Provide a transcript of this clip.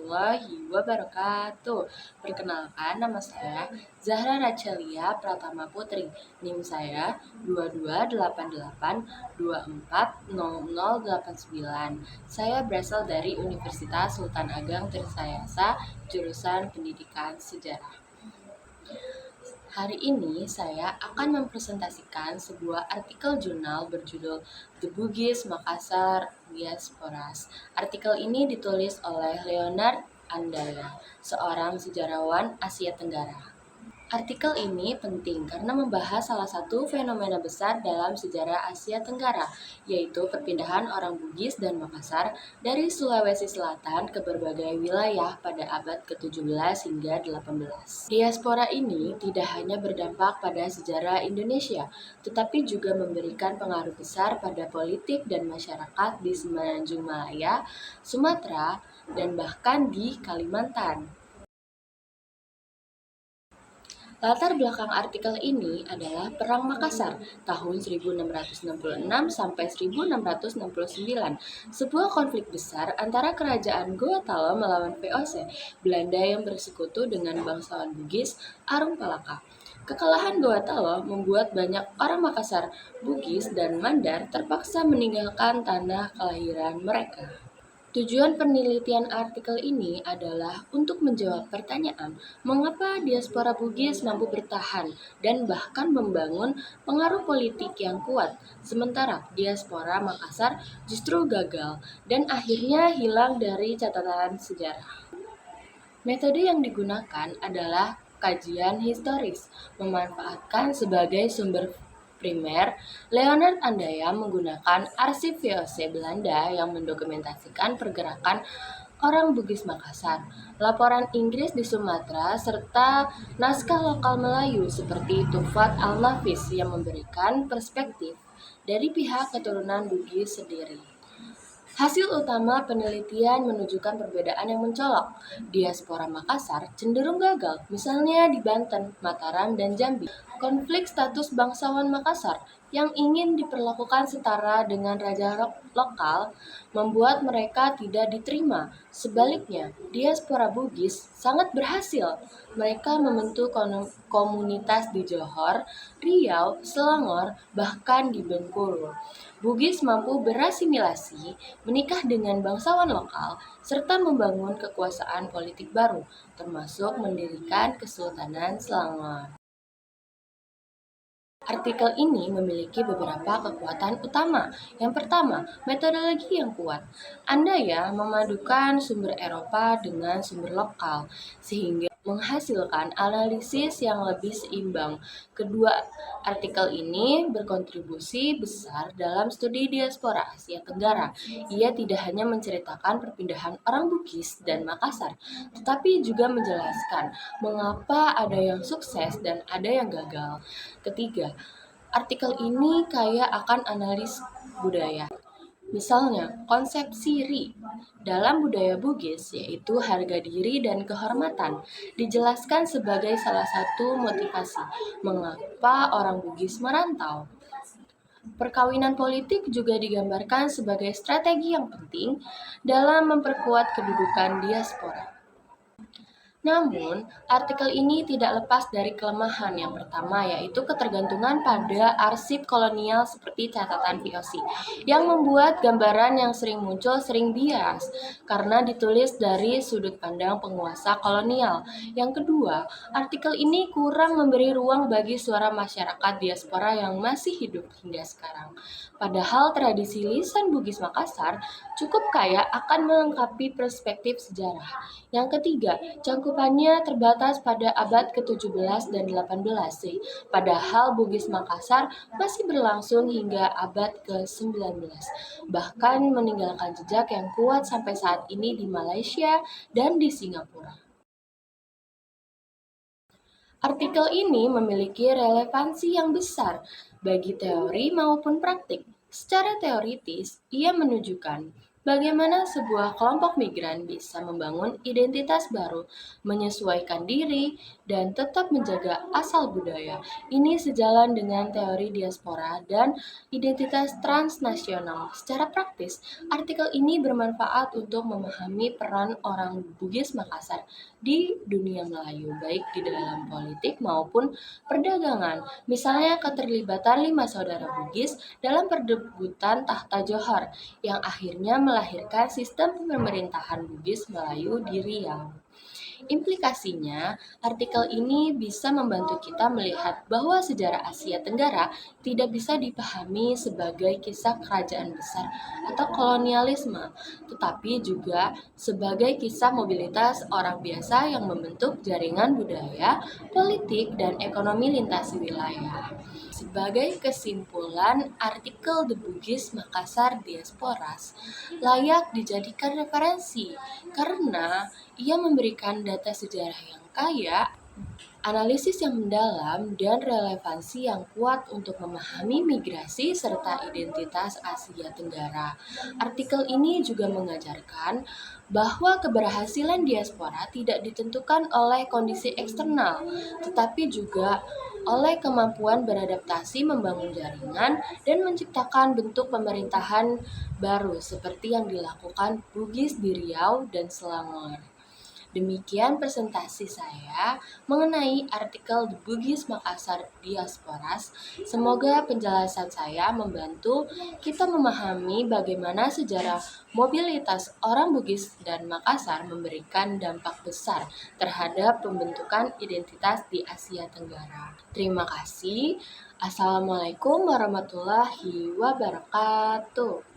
warahmatullahi wabarakatuh. Perkenalkan, nama saya Zahra Racelia Pratama Putri. NIM saya 2288240089. Saya berasal dari Universitas Sultan Ageng Trisayasa, jurusan Pendidikan Sejarah. Hari ini saya akan mempresentasikan sebuah artikel jurnal berjudul The Bugis Makassar Diasporas. Artikel ini ditulis oleh Leonard Andaya, seorang sejarawan Asia Tenggara. Artikel ini penting karena membahas salah satu fenomena besar dalam sejarah Asia Tenggara, yaitu perpindahan orang Bugis dan Makassar dari Sulawesi Selatan ke berbagai wilayah pada abad ke-17 hingga 18. Diaspora ini tidak hanya berdampak pada sejarah Indonesia, tetapi juga memberikan pengaruh besar pada politik dan masyarakat di Semenanjung Malaya, Sumatera, dan bahkan di Kalimantan. Latar belakang artikel ini adalah Perang Makassar tahun 1666 sampai 1669, sebuah konflik besar antara kerajaan Goa melawan VOC Belanda yang bersekutu dengan bangsawan Bugis Arung Palaka. Kekalahan Goa membuat banyak orang Makassar, Bugis, dan Mandar terpaksa meninggalkan tanah kelahiran mereka. Tujuan penelitian artikel ini adalah untuk menjawab pertanyaan mengapa diaspora Bugis mampu bertahan dan bahkan membangun pengaruh politik yang kuat, sementara diaspora Makassar justru gagal dan akhirnya hilang dari catatan sejarah. Metode yang digunakan adalah kajian historis, memanfaatkan sebagai sumber primer. Leonard Andaya menggunakan arsip VOC Belanda yang mendokumentasikan pergerakan orang Bugis Makassar, laporan Inggris di Sumatera, serta naskah lokal Melayu seperti Tufat Al-Nafis yang memberikan perspektif dari pihak keturunan Bugis sendiri. Hasil utama penelitian menunjukkan perbedaan yang mencolok. Diaspora Makassar cenderung gagal, misalnya di Banten, Mataram, dan Jambi. Konflik status bangsawan Makassar yang ingin diperlakukan setara dengan raja lokal membuat mereka tidak diterima. Sebaliknya, diaspora Bugis sangat berhasil. Mereka membentuk komunitas di Johor, Riau, Selangor, bahkan di Bengkulu. Bugis mampu berasimilasi, menikah dengan bangsawan lokal, serta membangun kekuasaan politik baru, termasuk mendirikan Kesultanan Selangor. Artikel ini memiliki beberapa kekuatan utama. Yang pertama, metodologi yang kuat. Andaya memadukan sumber Eropa dengan sumber lokal, sehingga menghasilkan analisis yang lebih seimbang. Kedua, artikel ini berkontribusi besar dalam studi diaspora Asia Tenggara. Ia tidak hanya menceritakan perpindahan orang Bugis dan Makassar, tetapi juga menjelaskan mengapa ada yang sukses dan ada yang gagal. Ketiga, artikel ini kaya akan analis budaya. Misalnya, konsep siri dalam budaya Bugis, yaitu harga diri dan kehormatan, dijelaskan sebagai salah satu motivasi mengapa orang Bugis merantau. Perkawinan politik juga digambarkan sebagai strategi yang penting dalam memperkuat kedudukan diaspora. Namun, artikel ini tidak lepas dari kelemahan yang pertama, yaitu ketergantungan pada arsip kolonial seperti catatan VOC, yang membuat gambaran yang sering muncul sering bias, karena ditulis dari sudut pandang penguasa kolonial. Yang kedua, artikel ini kurang memberi ruang bagi suara masyarakat diaspora yang masih hidup hingga sekarang. Padahal tradisi lisan Bugis Makassar cukup kaya akan melengkapi perspektif sejarah. Yang ketiga, cakupannya terbatas pada abad ke-17 dan 18 sih, padahal Bugis Makassar masih berlangsung hingga abad ke-19, bahkan meninggalkan jejak yang kuat sampai saat ini di Malaysia dan di Singapura. Artikel ini memiliki relevansi yang besar bagi teori maupun praktik. Secara teoritis, ia menunjukkan Bagaimana sebuah kelompok migran bisa membangun identitas baru, menyesuaikan diri, dan tetap menjaga asal budaya. Ini sejalan dengan teori diaspora dan identitas transnasional. Secara praktis, artikel ini bermanfaat untuk memahami peran orang Bugis Makassar di dunia Melayu, baik di dalam politik maupun perdagangan. Misalnya keterlibatan 5 saudara Bugis dalam perebutan tahta Johor yang akhirnya melahirkan sistem pemerintahan Bugis Melayu di Riau. Implikasinya, artikel ini bisa membantu kita melihat bahwa sejarah Asia Tenggara tidak bisa dipahami sebagai kisah kerajaan besar atau kolonialisme, tetapi juga sebagai kisah mobilitas orang biasa yang membentuk jaringan budaya, politik, dan ekonomi lintas wilayah. Sebagai kesimpulan, artikel The Bugis Makassar Diasporas layak dijadikan referensi karena ia memberikan data sejarah yang kaya, analisis yang mendalam, dan relevansi yang kuat untuk memahami migrasi serta identitas Asia Tenggara. Artikel ini juga mengajarkan bahwa keberhasilan diaspora tidak ditentukan oleh kondisi eksternal, tetapi juga oleh kemampuan beradaptasi, membangun jaringan, dan menciptakan bentuk pemerintahan baru seperti yang dilakukan Bugis di Riau dan Selangor. Demikian presentasi saya mengenai artikel The Bugis Makassar Diasporas. Semoga penjelasan saya membantu kita memahami bagaimana sejarah mobilitas orang Bugis dan Makassar memberikan dampak besar terhadap pembentukan identitas di Asia Tenggara. Terima kasih. Assalamualaikum warahmatullahi wabarakatuh.